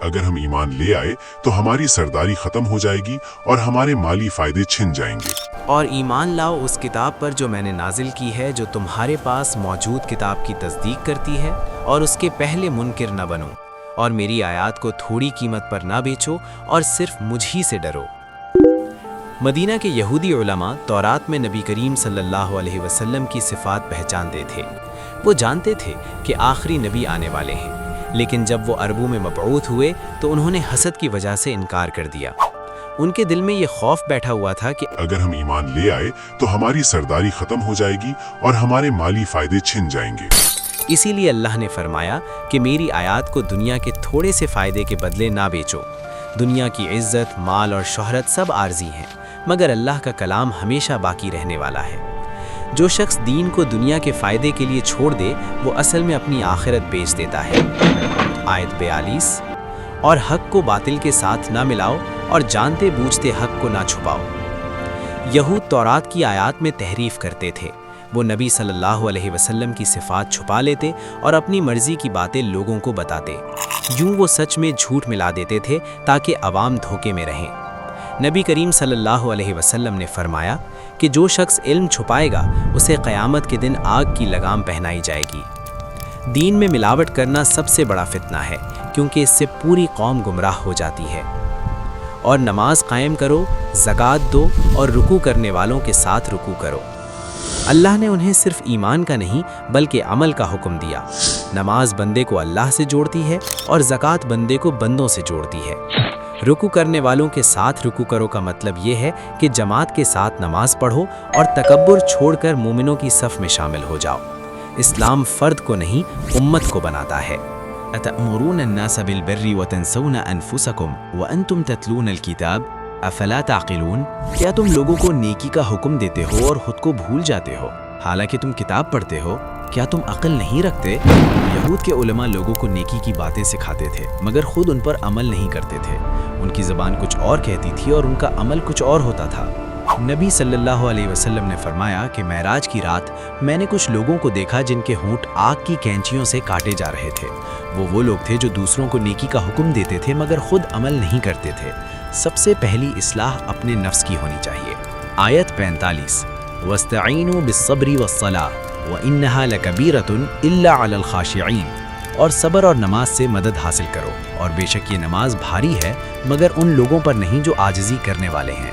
अगर हम ईमान ले आए तो हमारी सरदारी खत्म हो जाएगी और हमारे माली फायदे छिन जाएंगे। और ईमान लाओ उस किताब पर जो मैंने नाजिल की है, जो तुम्हारे पास मौजूद किताब की तस्दीक करती है, और उसके पहले मुनकिर न बनो, और मेरी आयात को थोड़ी कीमत पर ना बेचो, और सिर्फ मुझ ही से डरो। मदीना के यहूदी उलमा तौरात में नबी करीम सल्लल्लाहु अलैहि वसल्लम की सिफ़ात पहचानते थे। वो जानते थे कि आखिरी नबी आने वाले हैं, लेकिन जब वो अरबों में मबऊथ हुए तो उन्होंने हसद की वजह से इनकार कर दिया। उनके दिल में ये खौफ बैठा हुआ था कि अगर हम ईमान ले आए तो हमारी सरदारी खत्म हो जाएगी और हमारे माली फायदे छिन जाएंगे। इसीलिए अल्लाह ने फरमाया कि मेरी आयात को दुनिया के थोड़े से फ़ायदे के बदले ना बेचो। दुनिया की इज़्ज़त, माल और शोहरत सब आर्जी हैं, मगर अल्लाह का कलाम हमेशा बाकी रहने वाला है। जो शख्स दीन को दुनिया के फ़ायदे के लिए छोड़ दे, वो असल में अपनी आखिरत बेच देता है। आयत 42। और हक़ को बातिल के साथ ना मिलाओ और जानते बूझते हक़ को ना छुपाओ। यहूद तौरात की आयात में तहरीफ करते थे। वो नबी सल्लल्लाहु अलैहि वसल्लम की सिफ़ात छुपा लेते और अपनी मर्ज़ी की बातें लोगों को बताते। यूँ वो सच में झूठ मिला देते थे ताकि अवाम धोखे में रहें। नबी करीम सल्लल्लाहु अलैहि वसल्लम ने फरमाया कि जो शख्स इल्म छुपाएगा उसे क़यामत के दिन आग की लगाम पहनाई जाएगी। दीन में मिलावट करना सबसे बड़ा फितना है, क्योंकि इससे पूरी कौम गुमराह हो जाती है। और नमाज कायम करो, ज़कात दो और रुकू करने वालों के साथ रुकू करो। अल्लाह ने उन्हें सिर्फ ईमान का नहीं बल्कि अमल का हुक्म दिया। नमाज बंदे को अल्लाह से जोड़ती है और ज़कात बंदे को बंदों से जोड़ती है। रुकू करने वालों के साथ रुकू करो का मतलब ये है कि जमात के साथ नमाज पढ़ो और तकब्बुर छोड़कर मोमिनों की सफ़ में शामिल हो जाओ। इस्लाम फ़र्द को नहीं, उम्मत को बनाता है। अतअमुरून अन्नास बिलबिर्रि व तंसौना अनफुसकुम व अंतुम ततलून अलकिताब अफला ताक़िलून। क्या तुम लोगों को नेकी का हुक्म देते हो और ख़ुद को भूल जाते हो, हालांकि तुम किताब पढ़ते हो? क्या तुम अक्ल नहीं रखते? यहूद के उलमा लोगों को नेकी की बातें सिखाते थे, मगर खुद उन पर अमल नहीं करते थे। उनकी ज़बान कुछ और कहती थी और उनका अमल कुछ और होता था। नबी सल्लल्लाहु अलैहि वसल्लम ने फरमाया कि मेराज की रात मैंने कुछ लोगों को देखा जिनके होंठ आग की कैंचियों से काटे जा रहे थे। वो लोग थे जो दूसरों को नेकी का हुक्म देते थे मगर खुद अमल नहीं करते थे। सबसे पहली इस्लाह अपने नफ्स की होनी चाहिए। आयत 45। वस्तईनु बिस्सब्रि वस्सलाह व इन्नहा लकबीरतुन इल्ला अलल खाशिईन। और सब्र और नमाज से मदद हासिल करो, और बेशक ये नमाज भारी है मगर उन लोगों पर नहीं जो आजिज़ी करने वाले हैं।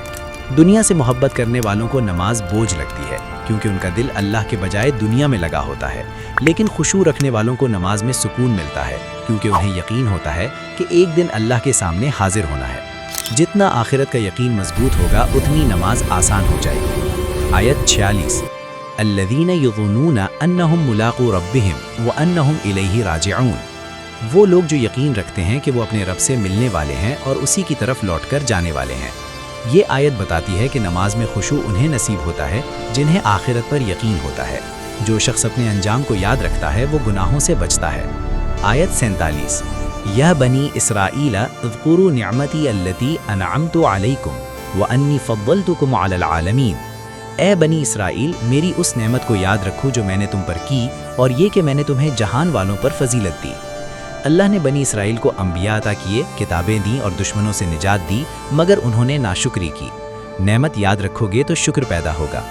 दुनिया से मोहब्बत करने वालों को नमाज बोझ लगती है, क्योंकि उनका दिल अल्लाह के बजाय दुनिया में लगा होता है। लेकिन खुशू रखने वालों को नमाज में सुकून मिलता है, क्योंकि उन्हें यकीन होता है कि एक दिन अल्लाह के सामने हाजिर होना है। जितना आखिरत का यकीन मजबूत होगा उतनी नमाज आसान हो जाएगी। आयत 46। अल्लज़ीना यज़ुन्नूना अन्नहुम मुलाक़ू रब्बिहिम व अन्नहुम इलैहि राजिऊन। वो लोग जो यकीन रखते हैं कि वो अपने रब से मिलने वाले हैं और उसी की तरफ लौटकर जाने वाले हैं। ये आयत बताती है कि नमाज में खुशू उन्हें नसीब होता है जिन्हें आखिरत पर यकीन होता है। जो शख्स अपने अंजाम को याद रखता है वो गुनाहों से बचता है। आयत 47। या बनी इसराईला उज़कुरू निअमती अल्लती अनअमतु अलैकुम व अन्नी फ़द्दलतुकुम अलल आलमीन। ए बनी इसराइल, मेरी उस नेमत को याद रखो जो मैंने तुम पर की, और ये कि मैंने तुम्हें जहान वालों पर फजीलत दी। अल्लाह ने बनी इसराइल को अंबिया अता किए, किताबें दी और दुश्मनों से निजात दी, मगर उन्होंने नाशुक्री की। नेमत याद रखोगे तो शुक्र पैदा होगा।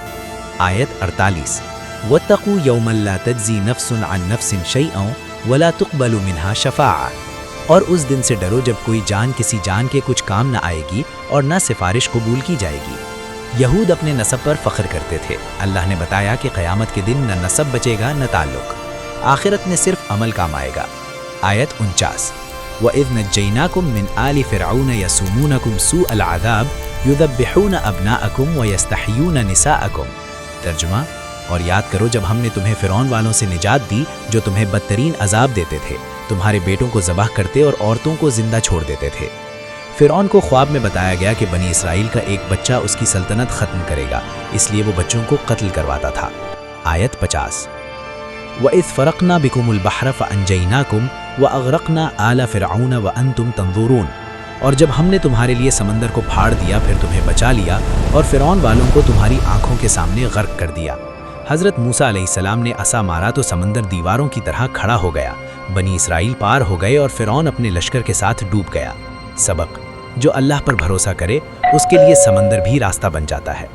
आयत 48। वत्तक़ू यौमन ला तज्ज़ी नफ्सुन अन नफ्सिन शैअन वला तुक़बलु मिन्हा शफ़ाअह। और उस दिन से डरो जब कोई जान किसी जान के कुछ काम न आएगी और न सिफारिश कबूल की जाएगी। यहूद अपने नसब पर फ़ख्र करते थे। अल्लाह ने बताया कि क़यामत के दिन न नसब बचेगा न ताल्लुक़, आखिरत में सिर्फ अमल काम आएगा। आयत 49। वइज़ नज्जयनाकुम मिन आलि फ़िरऔन यसुमूनकुम सूअल अज़ाब युज़ब्बिहून अब्नाअकुम व यस्तहय्यून निसाअकुम। तर्जुमा, और याद करो जब हमने तुम्हें फ़िरौन वालों से निजात दी जो तुम्हें बदतरीन अजाब देते थे, तुम्हारे बेटों को ज़बाह करते और औरतों को ज़िंदा छोड़ देते थे। फ़िरौन को ख्वाब में बताया गया कि बनी इसराइल का एक बच्चा उसकी सल्तनत ख़त्म करेगा, इसलिए वो बच्चों को कत्ल करवाता था। आयत 50। वइज़ फ़रक़ना बिकुमुल बहर फ़अंजयनाकुम व अग़रक़ना आला फ़िरऔन व अंतुम तंज़ुरून। और जब हमने तुम्हारे लिए समंदर को फाड़ दिया फिर तुम्हें बचा लिया और फ़िरौन वालों को तुम्हारी आँखों के सामने गर्क कर दिया। हज़रत मूसा अलैहिस्सलाम ने असा मारा तो समंदर दीवारों की तरह खड़ा हो गया, بنی اسرائیل پار ہو گئے اور فرعون اپنے لشکر کے ساتھ ڈوب گیا۔ سبق: جو اللہ پر بھروسہ کرے اس کے لیے سمندر بھی راستہ بن جاتا ہے۔